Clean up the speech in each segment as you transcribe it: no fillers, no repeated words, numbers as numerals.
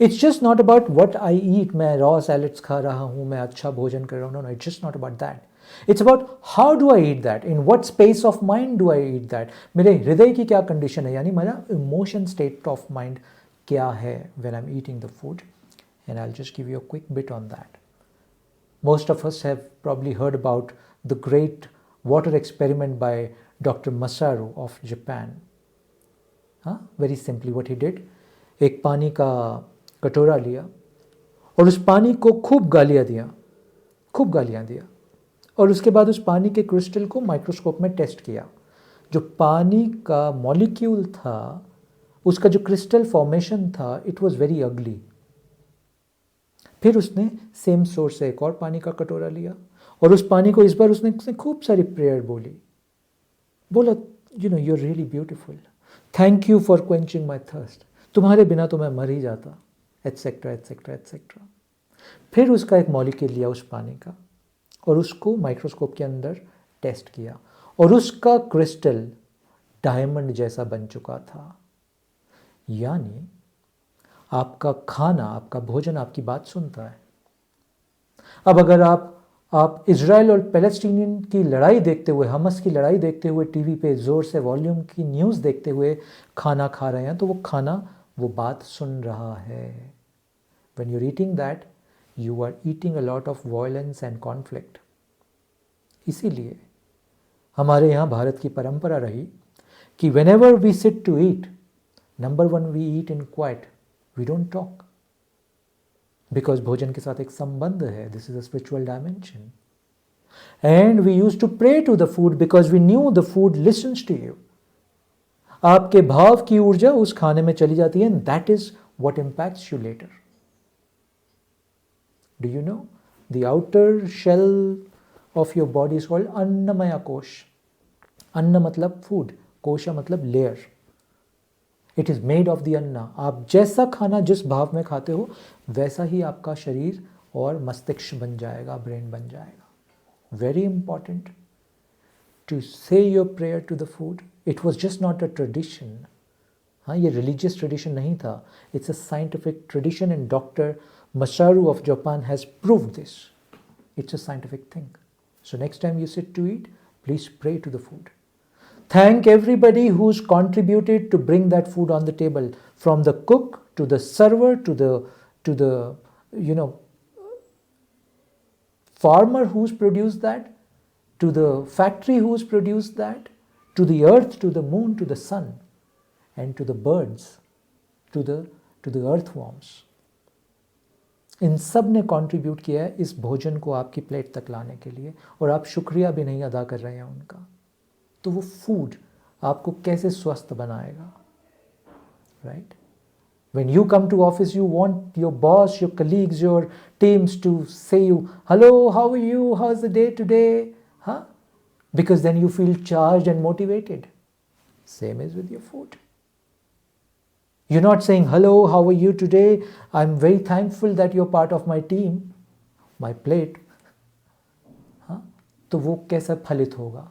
It's just not about what I eat. मैं raw salads खा रहा हूँ, मैं अच्छा भोजन कर रहा हूँ. No, it's just not about that. It's about how do I eat that? In what space of mind do I eat that? मेरे हृदय की क्या condition है, यानी मेरा emotion state of mind क्या है when I'm eating the food. And I'll just give you a quick bit on that. Most of us have probably heard about the great water experiment by Dr. Masaru of Japan. Very simply what he did, एक पानी का कटोरा लिया और उस पानी को खूब गालियाँ दिया और उसके बाद उस पानी के क्रिस्टल को माइक्रोस्कोप में टेस्ट किया. जो पानी का मॉलिक्यूल था, उसका जो क्रिस्टल फॉर्मेशन था, इट वाज वेरी अगली. फिर उसने सेम सोर्स से एक और पानी का कटोरा लिया और उस पानी को इस बार उसने खूब सारी प्रेयर बोला, you know, you are really beautiful, thank you for quenching my thirst, तुम्हारे बिना तो मैं मर ही जाता, एट्सेट्रा एट्सेट्रा एट्सेट्रा. फिर उसका एक मॉलिक्यूल लिया उस पानी का और उसको माइक्रोस्कोप के अंदर टेस्ट किया और उसका क्रिस्टल डायमंड जैसा बन चुका था. यानी आपका खाना, आपका भोजन आपकी बात सुनता है. अब अगर आप इजराइल और पैलेस्टीनियन की लड़ाई देखते हुए, हमस की लड़ाई देखते हुए टीवी पे ज़ोर से वॉल्यूम की न्यूज़ देखते हुए खाना खा रहे हैं, तो वो खाना वो बात सुन रहा है. When you're eating that, you are eating a lot of violence and conflict. इसीलिए हमारे यहाँ भारत की परंपरा रही कि whenever we sit to eat, number one, we eat in quiet. We don't talk. Because भोजन के साथ एक संबंध है. This is a spiritual dimension. And we used to pray to the food because we knew the food listens to you. आपके भाव की ऊर्जा उस खाने में चली जाती है and that is what impacts you later. Do you know? The outer shell of your body is called Annamaya Kosh. Anna मतलब food, Kosha मतलब layer. It is made of the अन्ना. आप जैसा खाना जिस भाव में खाते हो वैसा ही आपका शरीर और मस्तिष्क बन जाएगा, ब्रेन बन जाएगा. Very important to say your prayer to the food. It was just not a tradition. हाँ, ये religious tradition नहीं था. It's a scientific tradition and Dr. Masaru of Japan has proved this. It's a scientific thing. So next time you sit to eat, please pray to the food. Thank everybody who's contributed to bring that food on the table, from the cook to the server to the farmer who's produced that, to the factory who's produced that, to the earth, to the moon, to the sun, and to the birds, to the earthworms. इन सब ने contribute किया है इस भोजन को आपकी plate तक लाने के लिए, और आप शुक्रिया भी नहीं अदा कर रहे हैं उनका. तो वो फूड आपको कैसे स्वस्थ बनाएगा, right? When you come to office, you want your boss, your colleagues, your teams to say you, hello, how are you, how's the day today, huh? Because then you feel charged and motivated. Same is with your food. You're not saying, hello, how are you today, I'm very thankful that you're part of my team, my plate. हाँ, तो वो कैसा फलित होगा?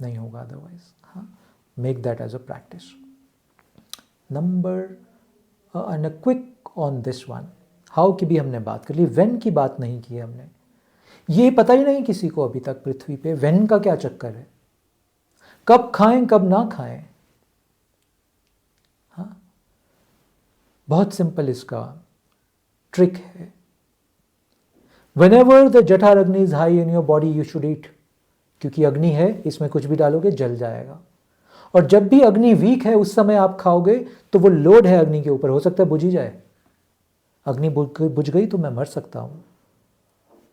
नहीं होगा otherwise. हाँ, make that as a practice. Number and a quick on this one, how की भी हमने बात कर ली, व्हेन की बात नहीं की हमने. ये पता ही नहीं किसी को अभी तक पृथ्वी पे व्हेन का क्या चक्कर है, कब खाएं कब ना खाएं. हाँ, बहुत सिंपल इसका ट्रिक है. Whenever the Jathar Agni is high in your body, you should eat. क्योंकि अग्नि है, इसमें कुछ भी डालोगे जल जाएगा. और जब भी अग्नि वीक है उस समय आप खाओगे तो वो लोड है अग्नि के ऊपर, हो सकता है बुझ ही जाए. अग्नि बुझ गई तो मैं मर सकता हूँ.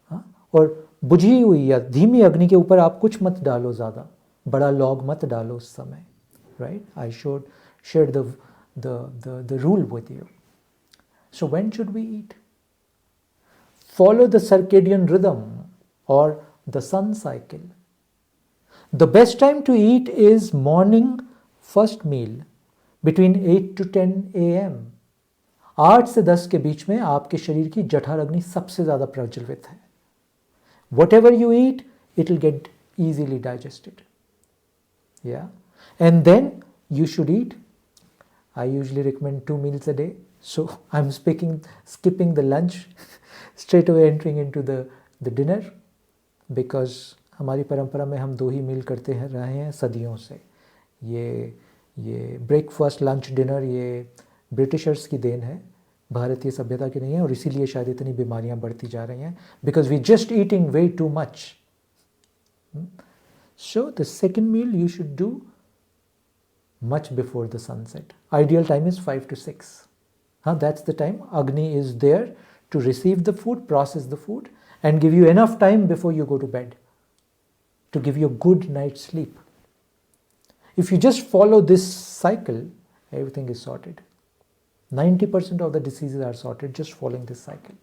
हाँ, और बुझी हुई या धीमी अग्नि के ऊपर आप कुछ मत डालो, ज़्यादा बड़ा लॉग मत डालो उस समय, right? I should share the rule with you. So when should we eat? Follow the circadian rhythm or the sun cycle. The best time to eat is morning first meal between 8 to 10 a.m. 8 से 10 के बीच में आपके शरीर की जठर अग्नि सबसे ज़्यादा प्रज्वलित है. Whatever you eat, it will get easily digested. Yeah. And then you should eat, I usually recommend 2 meals a day. So I'm skipping the lunch, straight away entering into the dinner, because हमारी परंपरा में हम 2 ही मील करते हैं रहे हैं सदियों से. ये ब्रेकफास्ट लंच डिनर ये ब्रिटिशर्स की देन है, भारतीय सभ्यता की नहीं है, और इसीलिए शायद इतनी बीमारियां बढ़ती जा रही हैं, because we just eating way too much. So the second meal you should do much before the sunset. Ideal time is 5 to 6. That's the time Agni is there to receive the food, process the food, and give you enough time before you go to bed to give you a good night's sleep. If you just follow this cycle, everything is sorted. 90% of the diseases are sorted just following this cycle.